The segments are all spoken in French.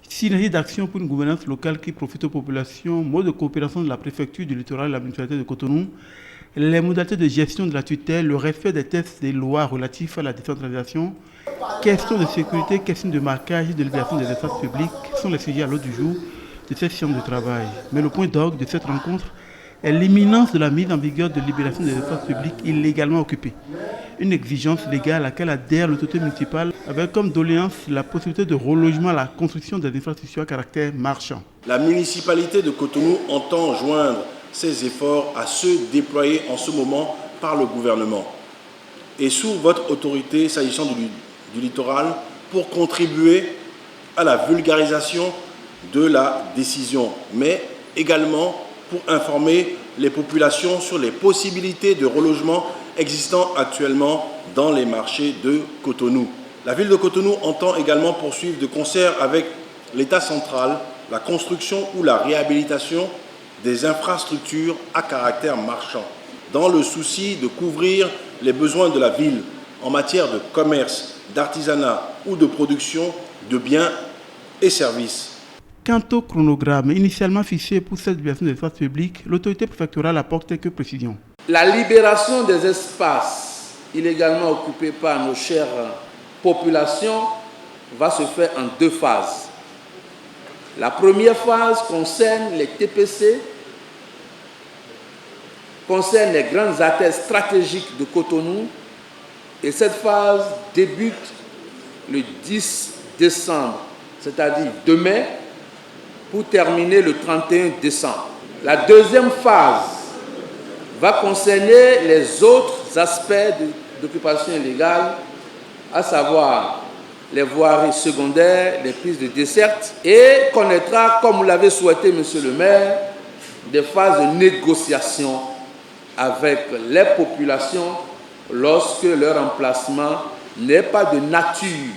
Synergie d'action pour une gouvernance locale qui profite aux populations, mode de coopération de la préfecture du littoral et la municipalité de Cotonou, les modalités de gestion de la tutelle, le respect des textes des lois relatifs à la décentralisation, questions de sécurité, questions de marquage et de libération des espaces publics sont les sujets à l'ordre du jour de cette séance de travail. Mais le point d'orgue de cette rencontre est l'imminence de la mise en vigueur de libération des espaces publics illégalement occupés. Une exigence légale à laquelle adhère l'autorité municipale avec comme doléance la possibilité de relogement à la construction des infrastructures à caractère marchand. La municipalité de Cotonou entend joindre ses efforts à ceux déployés en ce moment par le gouvernement et sous votre autorité s'agissant du littoral pour contribuer à la vulgarisation de la décision, mais également pour informer les populations sur les possibilités de relogement existant actuellement dans les marchés de Cotonou. La ville de Cotonou entend également poursuivre de concert avec l'État central la construction ou la réhabilitation des infrastructures à caractère marchand, dans le souci de couvrir les besoins de la ville en matière de commerce, d'artisanat ou de production de biens et services. Quant au chronogramme initialement fixé pour cette libération des espaces publics, l'autorité préfectorale apporte quelques précisions. La libération des espaces illégalement occupés par nos chères populations va se faire en deux phases. La première phase concerne les TPC, concerne les grandes artères stratégiques de Cotonou, et cette phase débute le 10 décembre, c'est-à-dire demain, pour terminer le 31 décembre. La deuxième phase va concerner les autres aspects d'occupation illégale, à savoir les voiries secondaires, les pistes de desserte, et connaîtra, comme vous l'avez souhaité, monsieur le maire, des phases de négociation avec les populations lorsque leur emplacement n'est pas de nature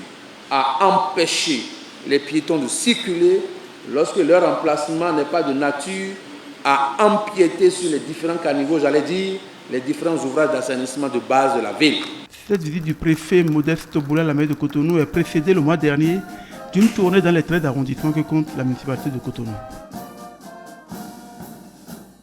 à empêcher les piétons de circuler, lorsque leur emplacement n'est pas de nature à empiéter sur les différents caniveaux, j'allais dire, les différents ouvrages d'assainissement de base de la ville. Cette visite du préfet Modeste Toboula à la mairie de Cotonou est précédée le mois dernier d'une tournée dans les 13 arrondissements que compte la municipalité de Cotonou.